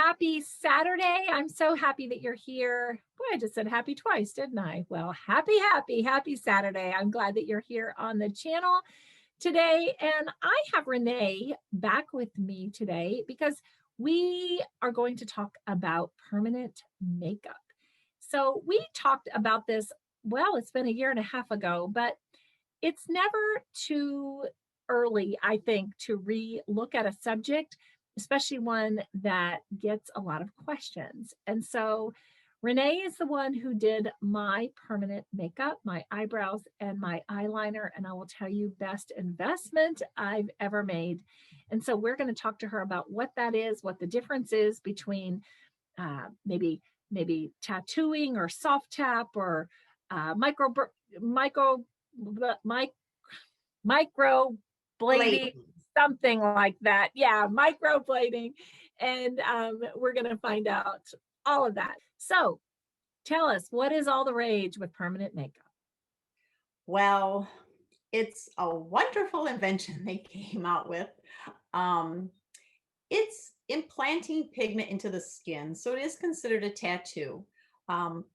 Happy Saturday. I'm so happy that you're here. Boy, I just said happy twice, didn't I? Well, happy Saturday. I'm glad that you're here on the channel today. And I have Renee back with me today because we are going to talk about permanent makeup. So we talked about this, well, it's been a year and a half ago, but it's never too early, I think, to re-look at a subject, especially one that gets a lot of questions. And so Renee is the one who did my permanent makeup, my eyebrows, and my eyeliner. And I will tell you, best investment I've ever made. And so we're going to talk to her about what that is, what the difference is between maybe tattooing or soft tap or micro mic micro blading, Blade. something like that. Yeah, microblading. And we're going to find out all of that. So tell us, what is all the rage with permanent makeup? Well, it's a wonderful invention they came out with. Um, it's implanting pigment into the skin, so it is considered a tattoo.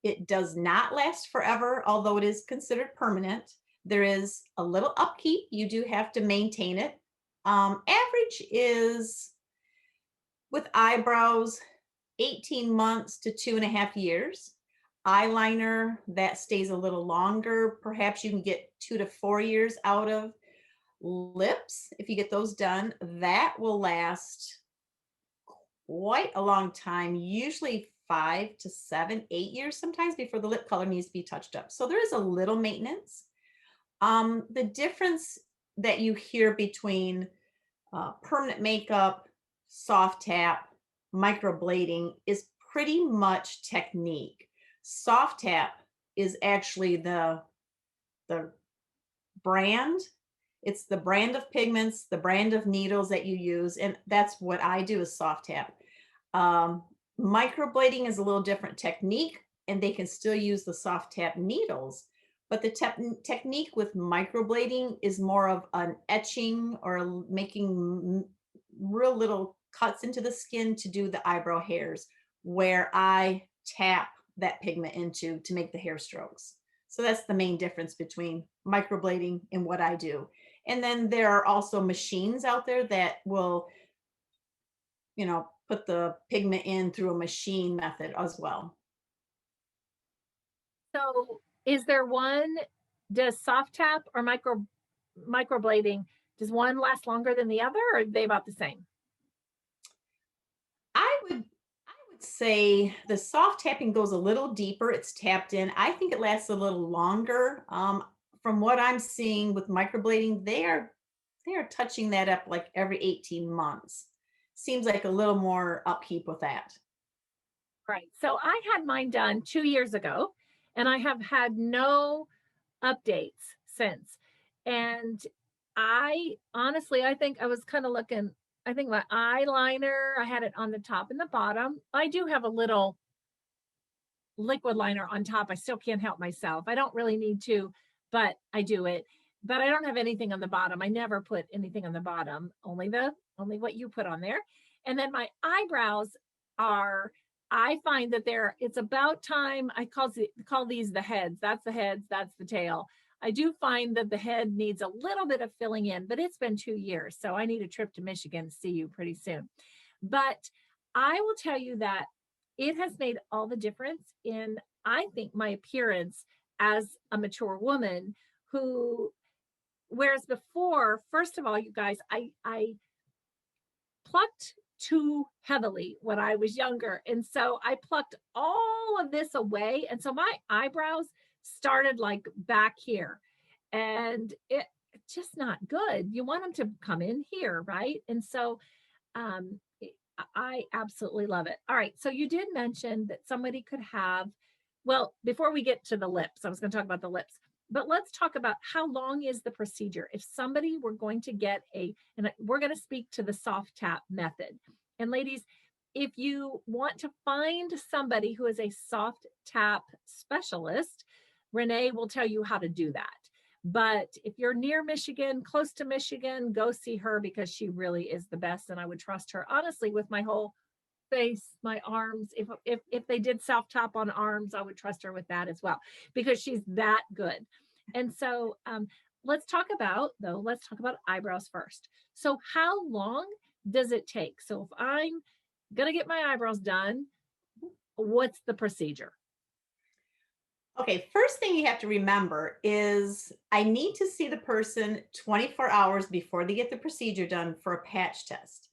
It does not last forever, although it is considered permanent. There is a little upkeep. You do have to maintain it. Average is with eyebrows 18 months to 2.5 years. Eyeliner, that stays a little longer. Perhaps you can get 2 to 4 years out of. Lips, if you get those done, that will last quite a long time, usually 5 to 7, 8 years sometimes before the lip color needs to be touched up. So there is a little maintenance. The difference that you hear between permanent makeup, soft tap, microblading is pretty much technique. Soft tap is actually the brand. It's the brand of pigments, the brand of needles that you use, and that's what I do is soft tap. Um, Microblading is a little different technique, and they can still use the soft tap needles. But the technique with microblading is more of an etching or making real little cuts into the skin to do the eyebrow hairs, where I tap that pigment into to make the hair strokes. So that's the main difference between microblading and what I do. And then there are also machines out there that will, put the pigment in through a machine method as well. So is there one, does soft tap or microblading, does one last longer than the other, or are they about the same? I would say the soft tapping goes a little deeper. It's tapped in. I think it lasts a little longer. From what I'm seeing with microblading, they are touching that up like every 18 months. Seems like a little more upkeep with that. Right. So I had mine done 2 years ago, and I have had no updates since. And I honestly, I think I was kind of looking, I think my eyeliner, I had it on the top and the bottom. I do have a little liquid liner on top. I still can't help myself. I don't really need to, but I do it. But I don't have anything on the bottom. I never put anything on the bottom, only what you put on there. And then my eyebrows are, I find that it's about time. I call these the heads. That's the heads, that's the tail. I do find that the head needs a little bit of filling in, but it's been 2 years. So I need a trip to Michigan to see you pretty soon. But I will tell you that it has made all the difference in, I think, my appearance as a mature woman who, whereas before, first of all, you guys, I plucked too heavily when I was younger. And so I plucked all of this away. And so my eyebrows started like back here. And it's just not good. You want them to come in here, right? And so um, I absolutely love it. All right. So you did mention that somebody could have, well, before we get to the lips, I was going to talk about the lips, but let's talk about how long is the procedure. If somebody were going to get and we're going to speak to the soft tap method. And ladies, if you want to find somebody who is a soft tap specialist, Renee will tell you how to do that. But if you're near Michigan, close to Michigan, go see her because she really is the best. And I would trust her honestly with my whole face, my arms. If they did self top on arms, I would trust her with that as well because she's that good. And so let's talk about eyebrows first. So how long does it take? So if I'm gonna get my eyebrows done, what's the procedure? Okay, first thing you have to remember is I need to see the person 24 hours before they get the procedure done for a patch test.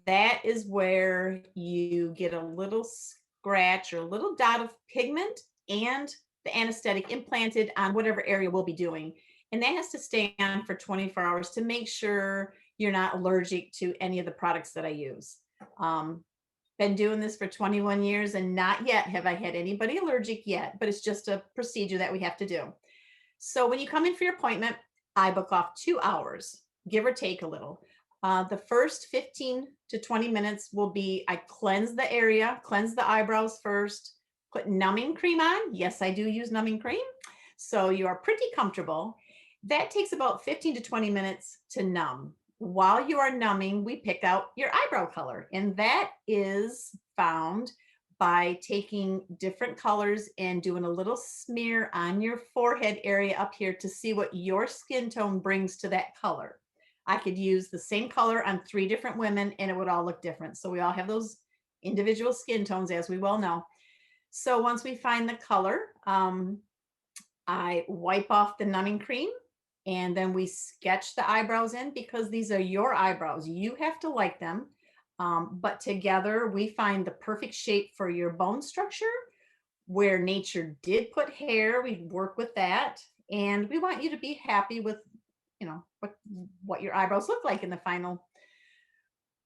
That is where you get a little scratch or a little dot of pigment and the anesthetic implanted on whatever area we'll be doing. And that has to stay on for 24 hours to make sure you're not allergic to any of the products that I use. Um, Been doing this for 21 years and not yet have I had anybody allergic yet, but it's just a procedure that we have to do. So when you come in for your appointment, I book off 2 hours, give or take a little. The first 15 to 20 minutes will be I cleanse the area, cleanse the eyebrows first, put numbing cream on. Yes, I do use numbing cream. So you are pretty comfortable. That takes about 15 to 20 minutes to numb. While you are numbing, we pick out your eyebrow color, and that is found by taking different colors and doing a little smear on your forehead area up here to see what your skin tone brings to that color. I could use the same color on 3 different women and it would all look different. So we all have those individual skin tones, as we well know. So once we find the color, I wipe off the numbing cream and then we sketch the eyebrows in because these are your eyebrows. You have to like them. But together we find the perfect shape for your bone structure. Where nature did put hair, we work with that. And we want you to be happy with, what your eyebrows look like in the final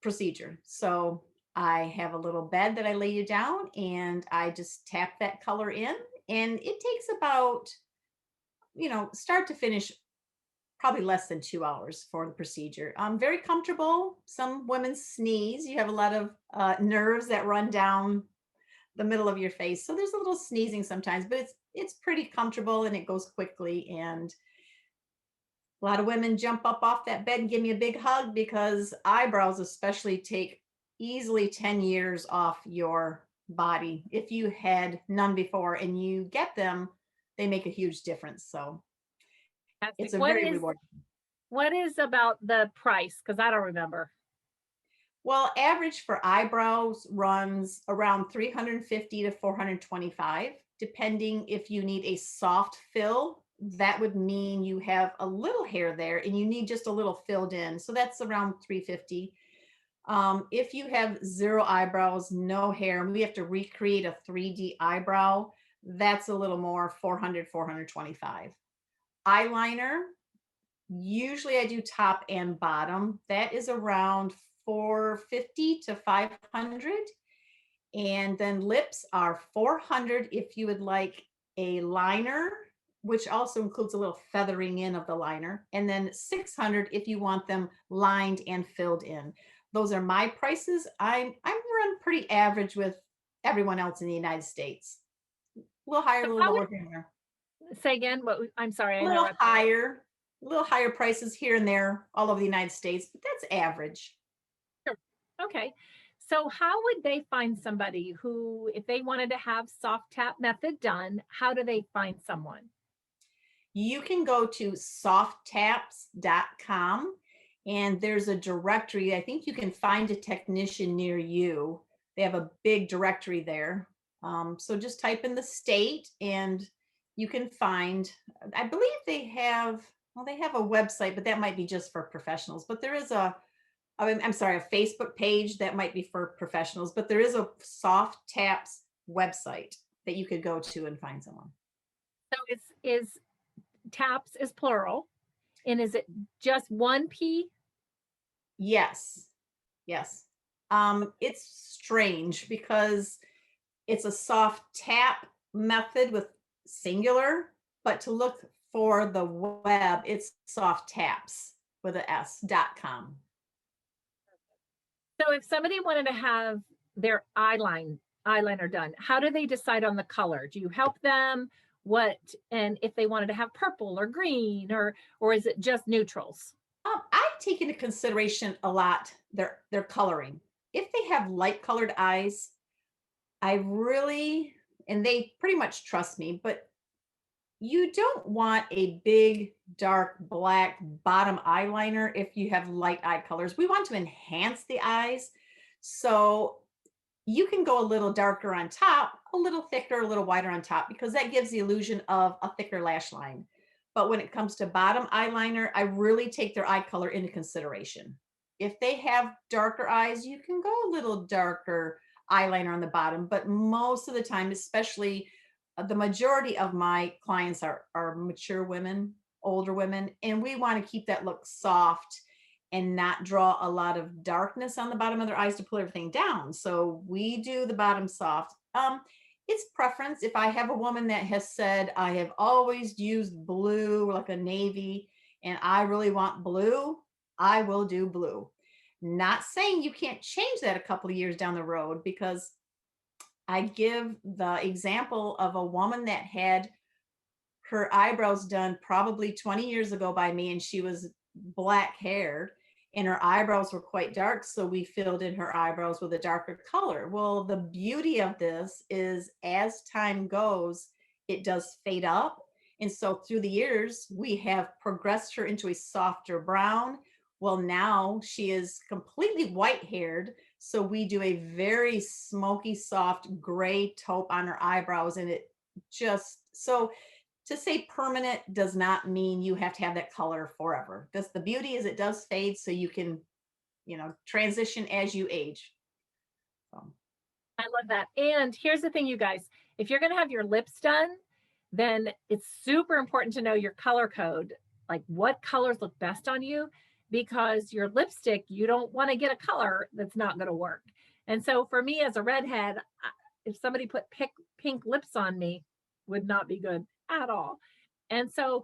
procedure. So I have a little bed that I lay you down and I just tap that color in. And it takes about, start to finish, probably less than 2 hours for the procedure. Very comfortable. Some women sneeze. You have a lot of nerves that run down the middle of your face, so there's a little sneezing sometimes, but it's pretty comfortable and it goes quickly. And a lot of women jump up off that bed and give me a big hug because eyebrows, especially, take easily 10 years off your body. If you had none before and you get them, they make a huge difference. So it's Fantastic. a What very is rewarding. what is about the price? Because I don't remember. Well, average for eyebrows runs around 350 to 425, depending if you need a soft fill. That would mean you have a little hair there and you need just a little filled in. So that's around 350. If you have zero eyebrows, no hair, and we have to recreate a 3D eyebrow, that's a little more, 400, 425. Eyeliner, usually I do top and bottom. That is around 450 to 500. And then lips are 400 if you would like a liner, which also includes a little feathering in of the liner, and then 600 if you want them lined and filled in. Those are my prices. I'm run pretty average with everyone else in the United States. A little higher, a So little how lower here and there. would say again? I'm sorry, I A little interrupted. higher, a little higher prices here and there all over the United States, but that's average. Sure. Okay. So how would they find somebody who, if they wanted to have soft tap method done, how do they find someone? You can go to softtaps.com and there's a directory. I think you can find a technician near you. They have a big directory there. So just type in the state and you can find, I believe they have a website, but that might be just for professionals. But there is I'm sorry, a Facebook page that might be for professionals, but there is a Soft Taps website that you could go to and find someone. So is taps is plural, and is it just one P? Yes. Yes. It's strange because it's a soft tap method with singular, but to look for the web, it's soft taps with a s.com. So if somebody wanted to have their eyeliner done, how do they decide on the color? Do you help them? What, and if they wanted to have purple or green, or is it just neutrals? I take into consideration a lot their coloring. if they have light colored eyes, I really, and they pretty much trust me, but you don't want a big, dark, black bottom eyeliner if you have light eye colors. We want to enhance the eyes. So you can go a little darker on top, a little thicker, a little wider on top, because that gives the illusion of a thicker lash line. But when it comes to bottom eyeliner, I really take their eye color into consideration. If they have darker eyes, you can go a little darker eyeliner on the bottom, but most of the time, especially the majority of my clients are mature women, older women, and we want to keep that look soft and not draw a lot of darkness on the bottom of their eyes to pull everything down. So we do the bottom soft. It's preference. If I have a woman that has said, I have always used blue, like a navy, and I really want blue, I will do blue. Not saying you can't change that a couple of years down the road, because I give the example of a woman that had her eyebrows done probably 20 years ago by me, and she was black haired and her eyebrows were quite dark, so we filled in her eyebrows with a darker color. Well, the beauty of this is as time goes, it does fade up, and so through the years we have progressed her into a softer brown. Well, now she is completely white haired, so we do a very smoky soft gray taupe on her eyebrows, and it just so to say permanent does not mean you have to have that color forever. That's the beauty, is it does fade, so you can, transition as you age. So, I love that. And here's the thing, you guys, if you're going to have your lips done, then it's super important to know your color code, like what colors look best on you, because your lipstick, you don't want to get a color that's not going to work. And so for me as a redhead, if somebody put pink lips on me, would not be good at all. And so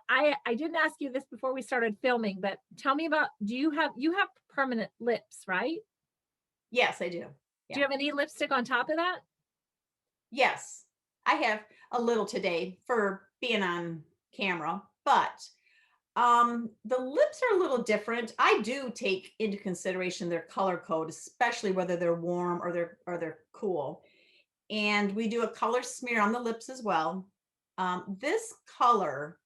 I didn't ask you this before we started filming, but tell me about, do you have permanent lips, right? yes, I do. Do Yeah. you have any lipstick on top of that? Yes, I have a little today for being on camera, but the lips are a little different. I do take into consideration their color code, especially whether they're warm or they're cool. And we do a color smear on the lips as well. This color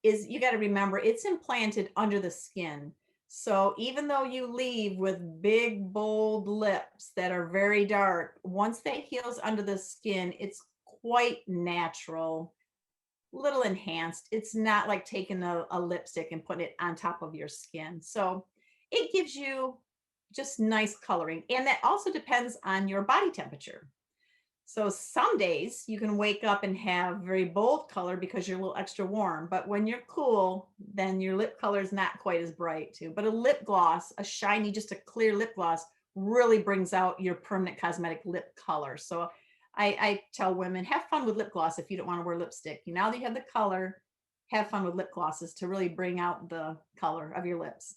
is, you got to remember, it's implanted under the skin. So even though you leave with big, bold lips that are very dark, once that heals under the skin, it's quite natural, little enhanced. It's not like taking a lipstick and putting it on top of your skin. So it gives you just nice coloring. And that also depends on your body temperature. So some days you can wake up and have very bold color because you're a little extra warm, but when you're cool, then your lip color is not quite as bright too. But a lip gloss, a shiny, just a clear lip gloss, really brings out your permanent cosmetic lip color. So I tell women, have fun with lip gloss if you don't want to wear lipstick. Now that you have the color, have fun with lip glosses to really bring out the color of your lips.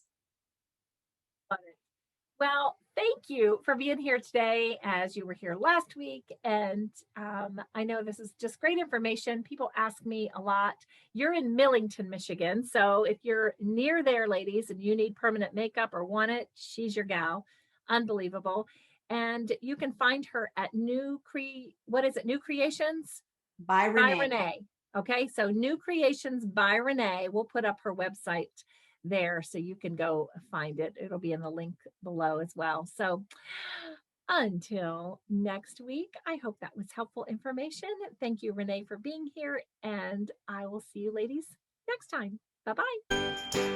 Well, thank you for being here today, as you were here last week. And I know this is just great information. People ask me a lot. You're in Millington, Michigan. So if you're near there, ladies, and you need permanent makeup or want it, she's your gal. Unbelievable. And you can find her at what is it? New Creations By by Renee. Renee. Okay. So New Creations by Renee. We'll put up her website there so you can go find it. It'll be in the link below as well. So until next week, I hope that was helpful information. Thank you, Renee, for being here, and I will see you ladies next time. Bye bye.